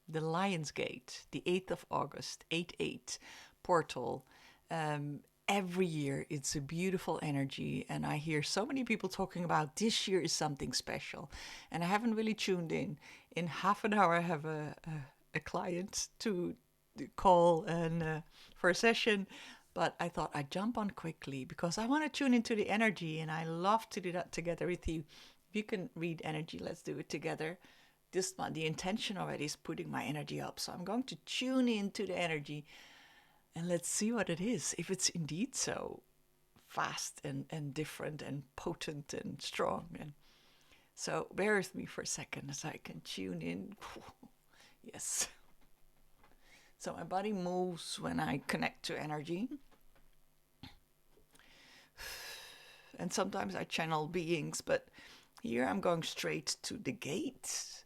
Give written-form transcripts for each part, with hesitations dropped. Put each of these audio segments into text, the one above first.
the Lion's Gate, the 8th of August, 8/8 portal. Every year it's a beautiful energy, and I hear so many people talking about this year is something special, and I haven't really tuned in. In half an hour I have a client to call and for a session, but I thought I'd jump on quickly because I want to tune into the energy, and I love to do that together with you. If you can read energy, let's do it together. The intention already is putting my energy up, so I'm going to tune into the energy and let's see what it is, if it's indeed so fast and different and potent and strong. And so bear with me for a second as I can tune in. Yes. So my body moves when I connect to energy. And sometimes I channel beings, but here I'm going straight to the gate.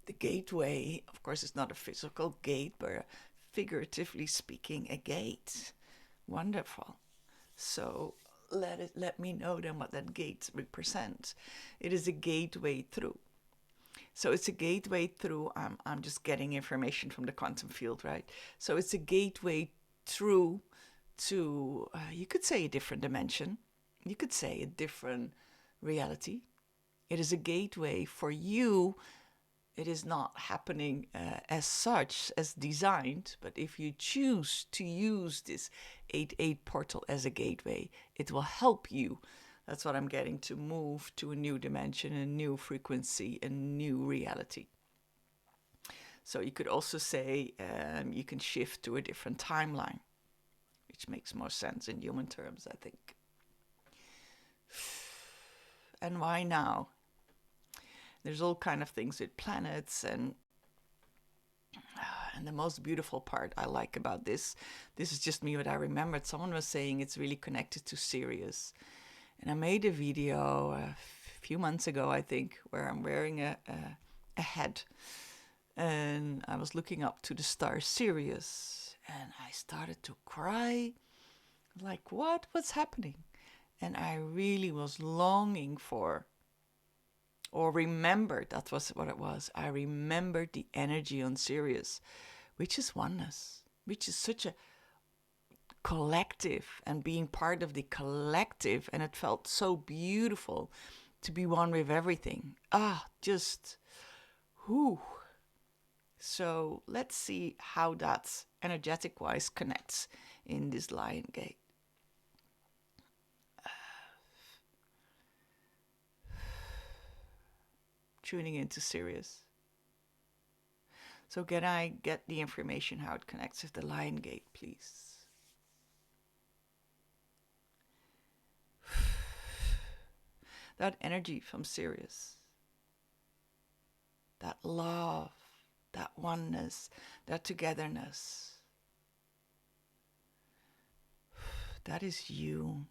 The gateway, of course, is not a physical gate, but figuratively speaking, a gate. Wonderful. So let me know then what that gate represents. It is a gateway through. So it's a gateway through. I'm just getting information from the quantum field, right? So it's a gateway through to you could say a different dimension. You could say a different reality. It is a gateway for you. It is not happening as such, as designed, but if you choose to use this 8/8 portal as a gateway, it will help you. That's what I'm getting, to move to a new dimension, a new frequency, a new reality. So you could also say you can shift to a different timeline, which makes more sense in human terms, I think. And why now? There's all kind of things with planets, and the most beautiful part I like about this is just me, what I remembered. Someone was saying it's really connected to Sirius. And I made a video a few months ago, I think, where I'm wearing a hat. And I was looking up to the star Sirius. And I started to cry. Like, what's happening? And I really was longing for, or remembered, that was what it was. I remembered the energy on Sirius, which is oneness, which is such a collective, and being part of the collective. And it felt so beautiful to be one with everything. Just whoo. So let's see how that energetic wise connects in this Lion Gate. Tuning into Sirius. So can I get the information how it connects with the Lion Gate, please? That energy from Sirius, that love, that oneness, that togetherness, that is you.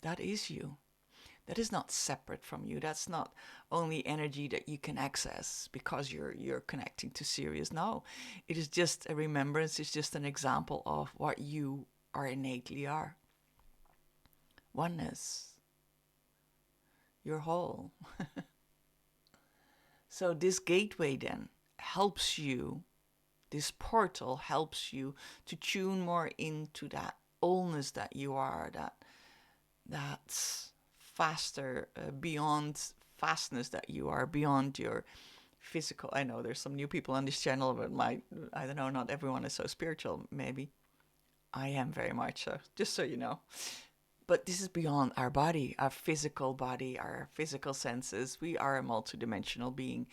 That is you. That is not separate from you. That's not only energy that you can access because you're connecting to Sirius. No, it is just a remembrance. It's just an example of what you are innately are. Oneness. You're whole. So this gateway then helps you, this portal helps you to tune more into that allness that you are, that's faster, beyond fastness that you are, beyond your physical. I know there's some new people on this channel, but I don't know, not everyone is so spiritual, maybe. I am very much so, just so you know. But this is beyond our body, our physical senses. We are a multidimensional being.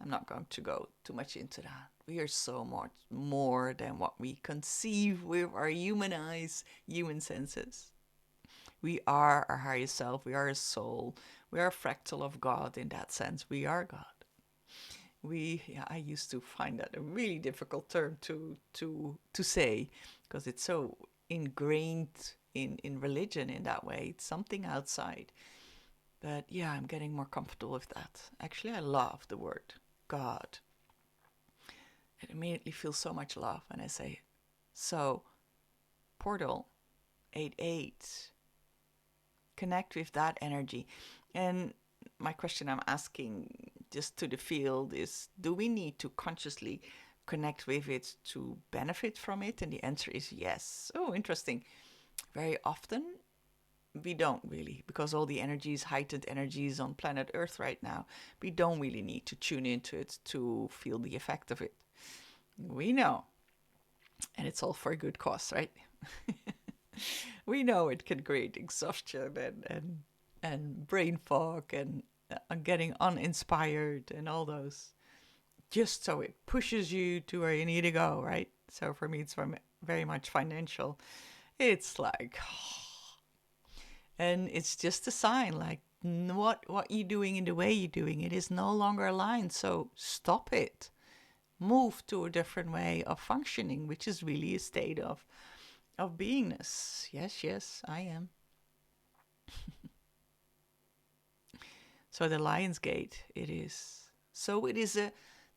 I'm not going to go too much into that. We are so much more than what we conceive with our human eyes, human senses. We are our highest self. We are a soul. We are a fractal of God in that sense. We are God. I used to find that a really difficult term to say, because it's so ingrained in religion in that way. It's something outside. But yeah, I'm getting more comfortable with that. Actually, I love the word God. It immediately feels so much love when I say it. So, portal 8/8. Connect with that energy. And my question I'm asking just to the field is, do we need to consciously connect with it to benefit from it? And the answer is yes. Oh, interesting. Very often we don't really, because all the energies, heightened energies on planet Earth right now, we don't really need to tune into it to feel the effect of it. We know. And it's all for a good cause, right? We know it can create exhaustion and brain fog and getting uninspired and all those, just so it pushes you to where you need to go, right? So for me, it's very much financial. It's like, and it's just a sign, like, what you're doing and the way you're doing it is no longer aligned. So stop it. Move to a different way of functioning, which is really a state of beingness. Yes, I am. So the Lion's Gate, it is. So it is the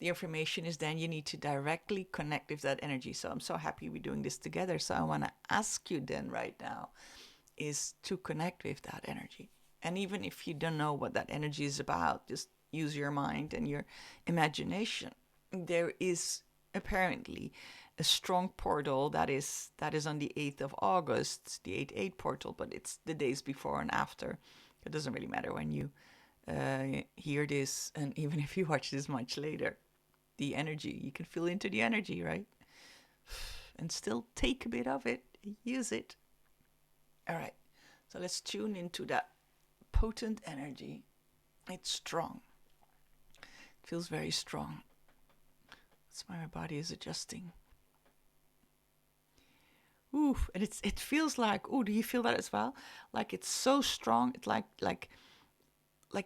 information is then you need to directly connect with that energy. So I'm so happy we're doing this together. So I want to ask you then right now is to connect with that energy. And even if you don't know what that energy is about, just use your mind and your imagination. There is apparently a strong portal that is on the 8th of August, the 8/8 portal, but it's the days before and after. It doesn't really matter when you hear this, and even if you watch this much later, the energy, you can feel into the energy, right? And still take a bit of it, use it. All right, so let's tune into that potent energy. It's strong. It feels very strong. That's why my body is adjusting. Ooh, and it feels like, oh, do you feel that as well? Like it's so strong. It's like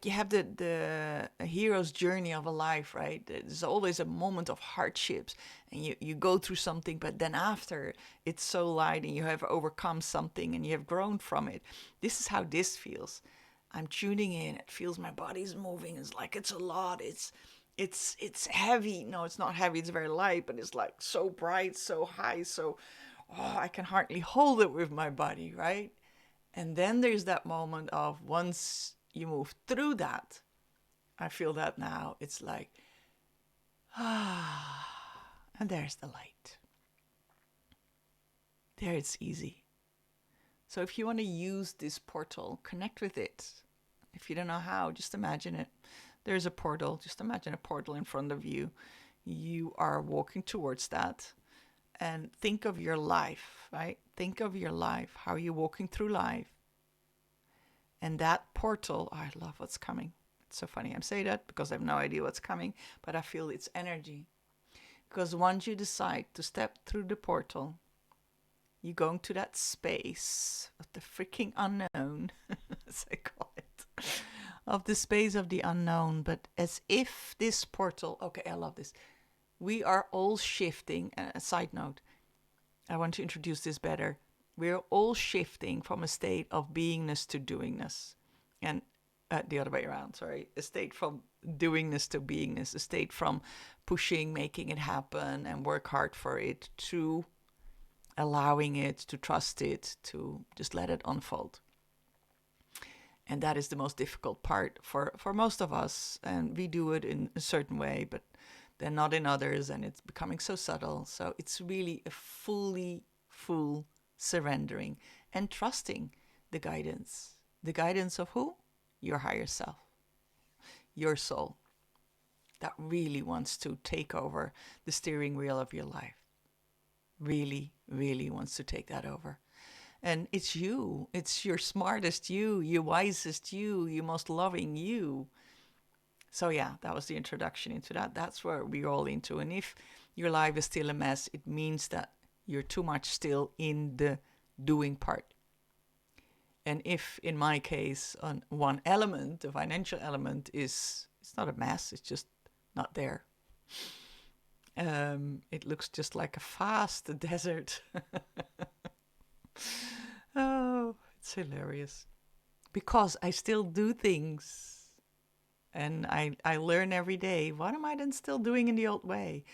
you have the hero's journey of a life, right? There's always a moment of hardships and you go through something, but then after it's so light and you have overcome something and you have grown from it. This is how this feels. I'm tuning in. It feels my body's moving. It's like it's a lot. It's heavy. No, it's not heavy. It's very light, but it's like so bright, so high, so I can hardly hold it with my body, right? And then there's that moment of once you move through that, I feel that now. It's like, and there's the light. There it's easy. So if you want to use this portal, connect with it. If you don't know how, just imagine it. There's a portal. Just imagine a portal in front of you. You are walking towards that. And think of your life, right? Think of your life, how you're walking through life. And that portal, I love what's coming. It's so funny I'm saying that because I have no idea what's coming, but I feel its energy. Because once you decide to step through the portal, you're going to that space of the freaking unknown, as I call it, of the space of the unknown. But as if this portal, okay, I love this. We are all shifting. A side note, I want to introduce this better. We're all shifting from a state of beingness to doingness. And the other way around, sorry. A state from doingness to beingness. A state from pushing, making it happen and work hard for it to allowing it, to trust it, to just let it unfold. And that is the most difficult part for most of us. And we do it in a certain way, but then not in others. And it's becoming so subtle. So it's really a full surrendering and trusting the guidance. The guidance of who? Your higher self. Your soul. That really wants to take over the steering wheel of your life. Really, really wants to take that over. And it's you. It's your smartest you, your wisest you, your most loving you. So yeah, that was the introduction into that. That's where we're all into. And if your life is still a mess, it means that you're too much still in the doing part. And if, in my case, on one element, the financial element, it's not a mess, it's just not there. It looks just like a vast desert. Oh, it's hilarious. Because I still do things. And I learn every day. What am I then still doing in the old way?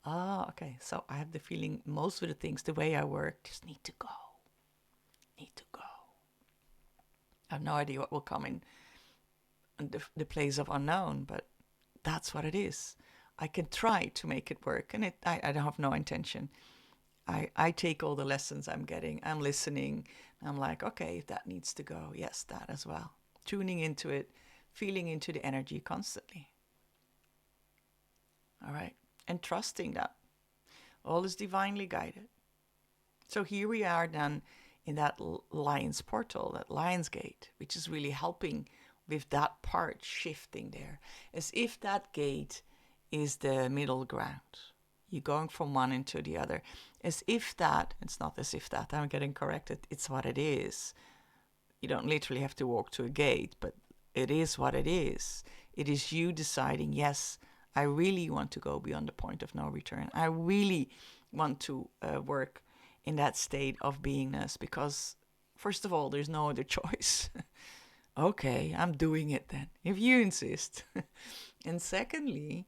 Okay. So I have the feeling most of the things, the way I work, just need to go. Need to go. I have no idea what will come in the place of unknown, but that's what it is. I can try to make it work, and I don't have no intention. I take all the lessons I'm getting. I'm listening. I'm like, okay, if that needs to go, yes, that as well. Tuning into it, feeling into the energy constantly. All right. And trusting that all is divinely guided. So here we are then in that lion's portal, that lion's gate, which is really helping with that part shifting there, as if that gate is the middle ground. You're going from one into the other, as if that, it's not as if that, I'm getting corrected, it's what it is. You don't literally have to walk to a gate, but it is what it is. It is you deciding, yes, I really want to go beyond the point of no return. I really want to work in that state of beingness, because first of all, there's no other choice. Okay, I'm doing it then, if you insist. And secondly,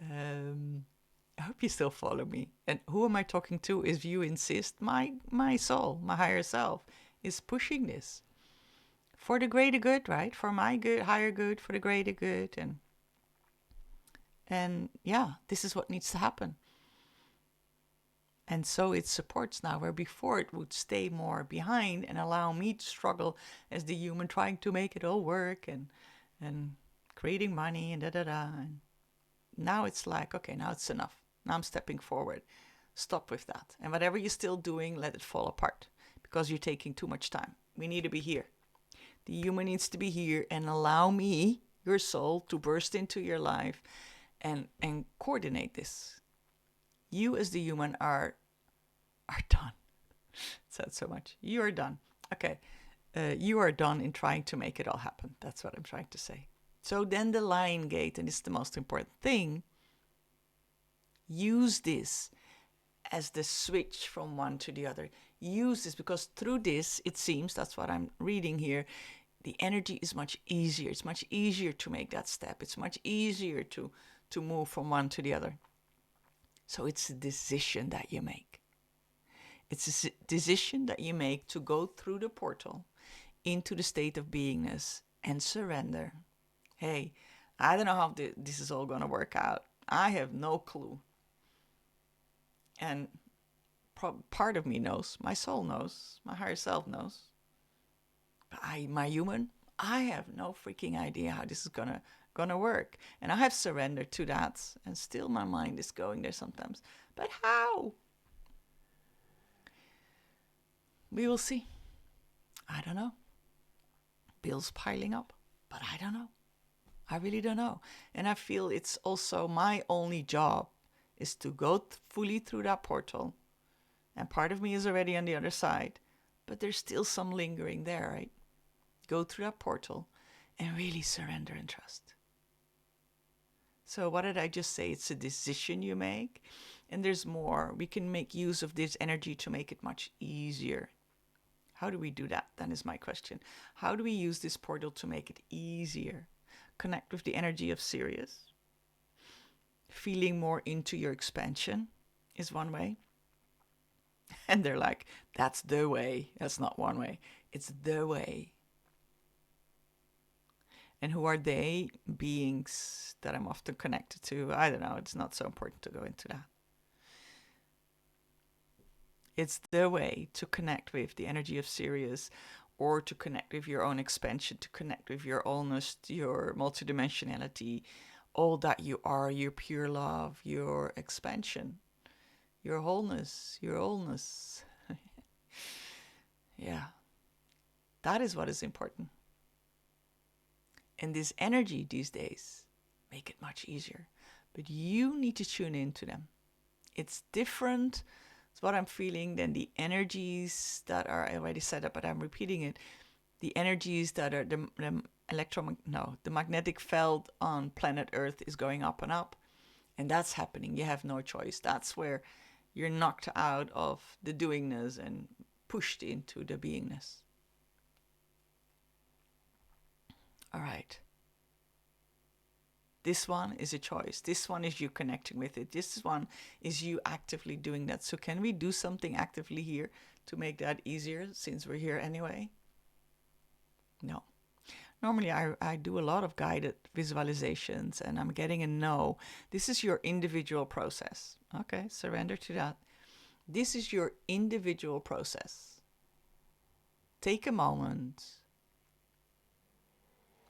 I hope you still follow me. And who am I talking to? If you insist, my soul, my higher self, is pushing this for the greater good, right? For my good, higher good, for the greater good, and yeah, this is what needs to happen. And so it supports now, where before it would stay more behind and allow me to struggle as the human, trying to make it all work and creating money and And now it's like, okay, now it's enough. Now I'm stepping forward. Stop with that. And whatever you're still doing, let it fall apart, because you're taking too much time. We need to be here. The human needs to be here, and allow me, your soul, to burst into your life and coordinate this. You as the human are done. Said so much. You are done. Okay. You are done in trying to make it all happen. That's what I'm trying to say. So then the lion gate, and it's the most important thing, use this as the switch from one to the other. Use this, because through this, it seems, that's what I'm reading here, the energy is much easier. It's much easier to make that step. It's much easier to move from one to the other. So it's a decision that you make. It's a decision that you make to go through the portal into the state of beingness and surrender. Hey, I don't know how this is all going to work out. I have no clue. And part of me knows, my soul knows, my higher self knows. But my human, I have no freaking idea how this is gonna work. And I have surrendered to that, and still my mind is going there sometimes. But how? We will see. I don't know. Bills piling up, but I don't know. I really don't know. And I feel it's also my only job is to go fully through that portal. And part of me is already on the other side, but there's still some lingering there, right? Go through that portal and really surrender and trust. So what did I just say? It's a decision you make, and there's more. We can make use of this energy to make it much easier. How do we do that? Then is my question. How do we use this portal to make it easier? Connect with the energy of Sirius. Feeling more into your expansion is one way. And they're like, that's the way. That's not one way. It's the way. And who are they? Beings that I'm often connected to. I don't know. It's not so important to go into that. It's the way to connect with the energy of Sirius, or to connect with your own expansion, to connect with your allness, your multidimensionality, all that you are, your pure love, your expansion, your wholeness, your allness. Yeah, that is what is important. And this energy these days make it much easier. But you need to tune into them. It's different. It's what I'm feeling than the energies that are already set up, but I'm repeating it. The energies that are the magnetic field on planet Earth is going up and up. And that's happening. You have no choice. That's where you're knocked out of the doingness and pushed into the beingness. All right. This one is a choice. This one is you connecting with it. This one is you actively doing that. So can we do something actively here to make that easier, since we're here anyway? No. Normally, I do a lot of guided visualizations and I'm getting a no. This is your individual process. Okay, surrender to that. This is your individual process. Take a moment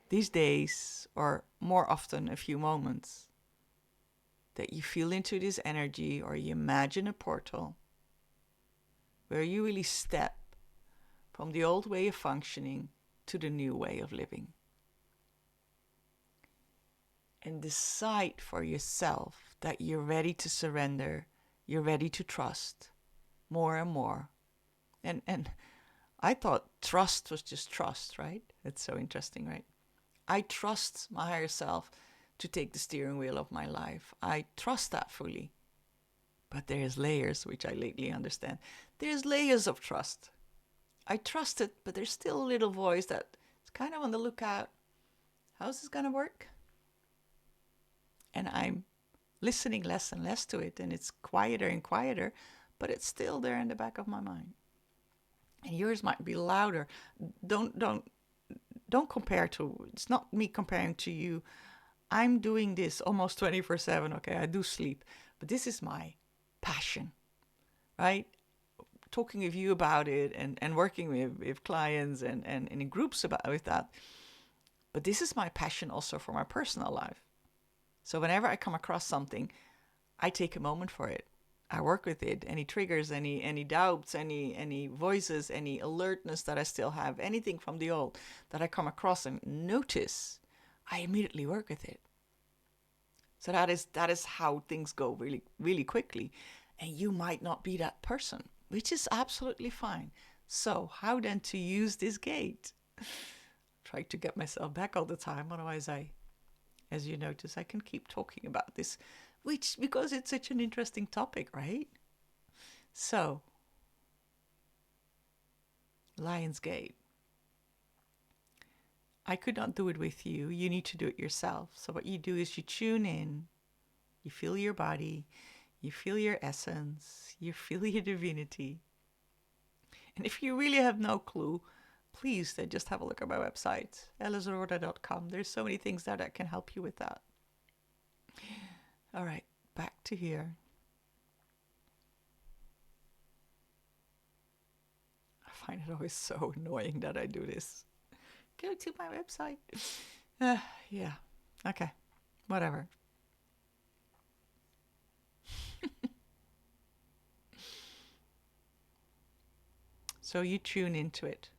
these days, or more often, a few moments, that you feel into this energy, or you imagine a portal where you really step from the old way of functioning to the new way of living. And decide for yourself that you're ready to surrender, you're ready to trust more and more. And I thought trust was just trust, right? It's so interesting, right? I trust my higher self to take the steering wheel of my life. I trust that fully. But there's layers, which I lately understand. There's layers of trust. I trust it, but there's still a little voice that's kind of on the lookout. How's this going to work? And I'm listening less and less to it, and it's quieter and quieter, but it's still there in the back of my mind. And yours might be louder. Don't compare to, it's not me comparing to you. I'm doing this almost 24/7. Okay, I do sleep, but this is my passion, right? Talking with you about it and working with clients and in groups with that. But this is my passion also for my personal life. So whenever I come across something, I take a moment for it. I work with it. Any triggers, any doubts, any voices, any alertness that I still have, anything from the old that I come across and notice, I immediately work with it. So that is how things go really, really quickly. And you might not be that person, which is absolutely fine. So how then to use this gate? Try to get myself back all the time. Otherwise, as you notice, I can keep talking about this, because it's such an interesting topic, right? So, Lion's Gate. I could not do it with you. You need to do it yourself. So what you do is you tune in, you feel your body, you feel your essence, you feel your divinity. And if you really have no clue, please then just have a look at my website, elizarorda.com. There's so many things there that can help you with that. All right, back to here. I find it always so annoying that I do this. Go to my website. Yeah, okay, whatever. So you tune into it.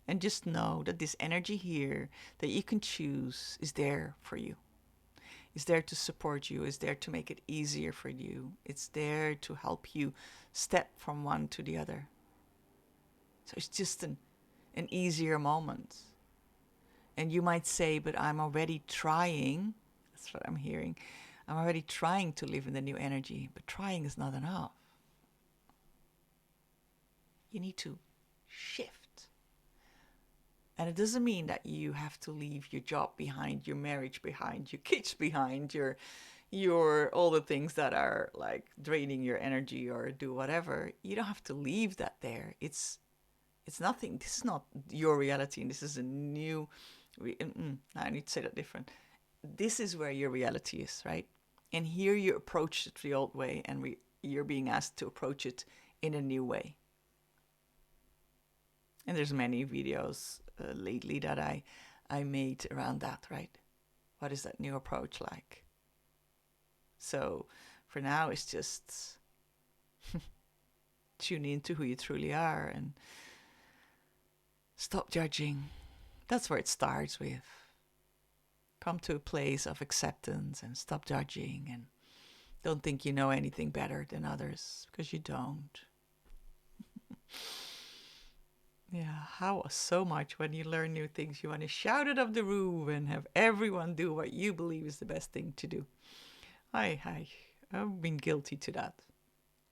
And just know that this energy here that you can choose is there for you. It's there to support you. It's there to make it easier for you. It's there to help you step from one to the other. So it's just an easier moment. And you might say, but I'm already trying. That's what I'm hearing. I'm already trying to live in the new energy. But trying is not enough. You need to shift. And it doesn't mean that you have to leave your job behind, your marriage behind, your kids behind, your all the things that are like draining your energy or do whatever. You don't have to leave that there. It's nothing. This is not your reality, and this is a new. I need to say that different. This is where your reality is, right? And here you approach it the old way, and you're being asked to approach it in a new way. And there's many videos lately that I made around that, right? What is that new approach like? So for now, it's just tune into who you truly are and stop judging. That's where it starts with. Come to a place of acceptance and stop judging, and don't think you know anything better than others, because you don't. Yeah, how so much when you learn new things, you want to shout it up the roof and have everyone do what you believe is the best thing to do. I've been guilty to that.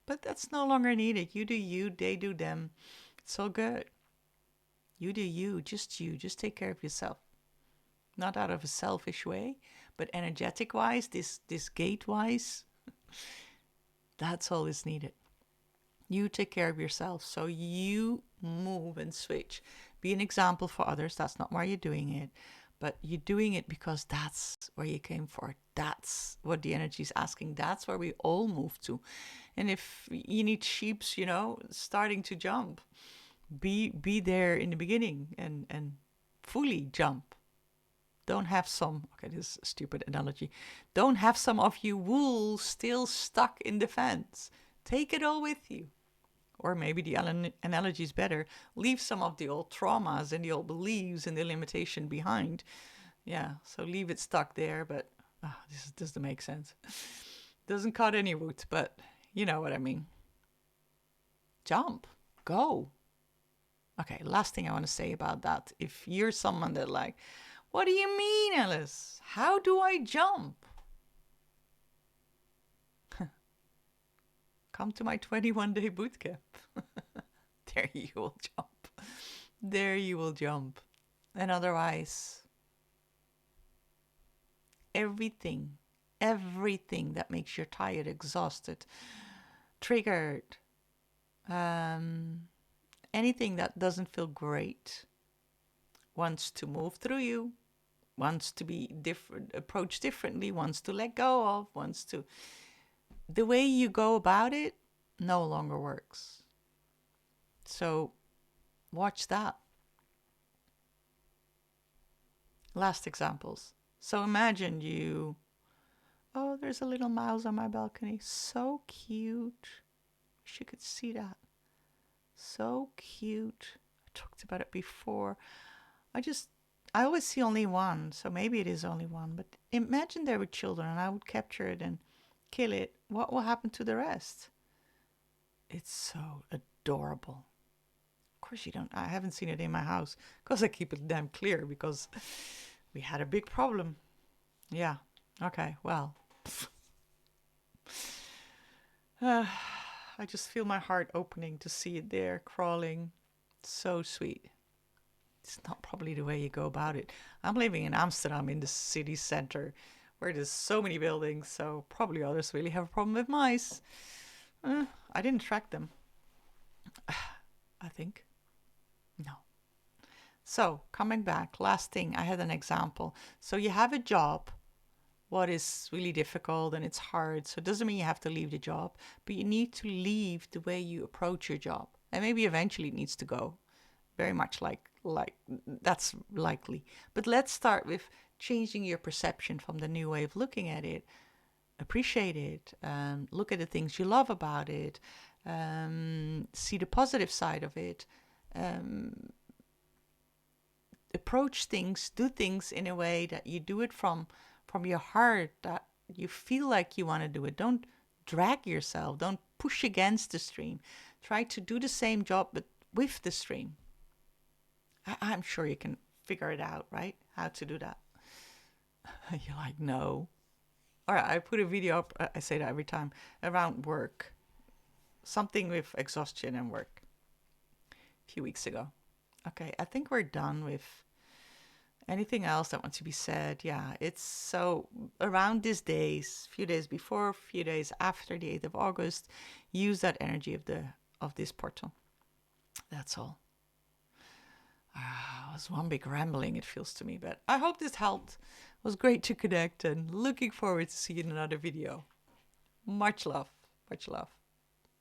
But that's no longer needed. You do you, they do them. It's all good. You do you. Just take care of yourself. Not out of a selfish way, but energetic-wise, this gate-wise, that's all is needed. You take care of yourself, so you move and switch. Be an example for others. That's not why you're doing it. but you're doing it because that's where you came for. That's what the energy is asking. That's where we all move to. And if you need sheeps, you know, starting to jump, be there in the beginning and fully jump. Don't have some, okay, this is a stupid analogy. Don't have some of your wool still stuck in the fence. Take it all with you. Or maybe the analogy is better. Leave some of the old traumas and the old beliefs and the limitation behind. Yeah, so leave it stuck there, but this doesn't make sense. Doesn't cut any wood, but you know what I mean. Jump. Go. Okay, last thing I want to say about that. If you're someone that like, what do you mean, Alice? How do I jump? Come to my 21-day bootcamp. There you will jump. There you will jump. And otherwise, everything that makes you tired, exhausted, triggered, anything that doesn't feel great, wants to move through you, wants to be different, approached differently, wants to let go of, wants to... The way you go about it no longer works. So watch that. Last examples. So imagine you... Oh, there's a little mouse on my balcony. So cute. Wish you could see that. So cute. I talked about it before. I always see only one, so maybe it is only one. But imagine there were children and I would capture it and kill it. What will happen to the rest? It's so adorable. Of course you don't. I haven't seen it in my house because I keep it damn clear because we had a big problem. Yeah. Okay. Well. I just feel my heart opening to see it there crawling. So sweet. It's not probably the way you go about it. I'm living in Amsterdam in the city center where there's so many buildings, so probably others really have a problem with mice. I didn't track them. I think. No. So, coming back, last thing, I had an example. So you have a job, what is really difficult and it's hard. So it doesn't mean you have to leave the job, but you need to leave the way you approach your job. And maybe eventually it needs to go. Very much like that's likely. But let's start with changing your perception from the new way of looking at it. Appreciate it. Look at the things you love about it. See the positive side of it. Approach things, do things in a way that you do it from your heart, that you feel like you want to do it. Don't drag yourself. Don't push against the stream. Try to do the same job, but with the stream. I'm sure you can figure it out, right? How to do that. You're like, no. All right, I put a video up, I say that every time, around work. Something with exhaustion and work. A few weeks ago. Okay, I think we're done with anything else that wants to be said. Yeah, it's so around these days, few days before, few days after the 8th of August, use that energy of this portal. That's all. It was one big rambling, it feels to me, but I hope this helped. It was great to connect and looking forward to see you in another video. Much love. Much love.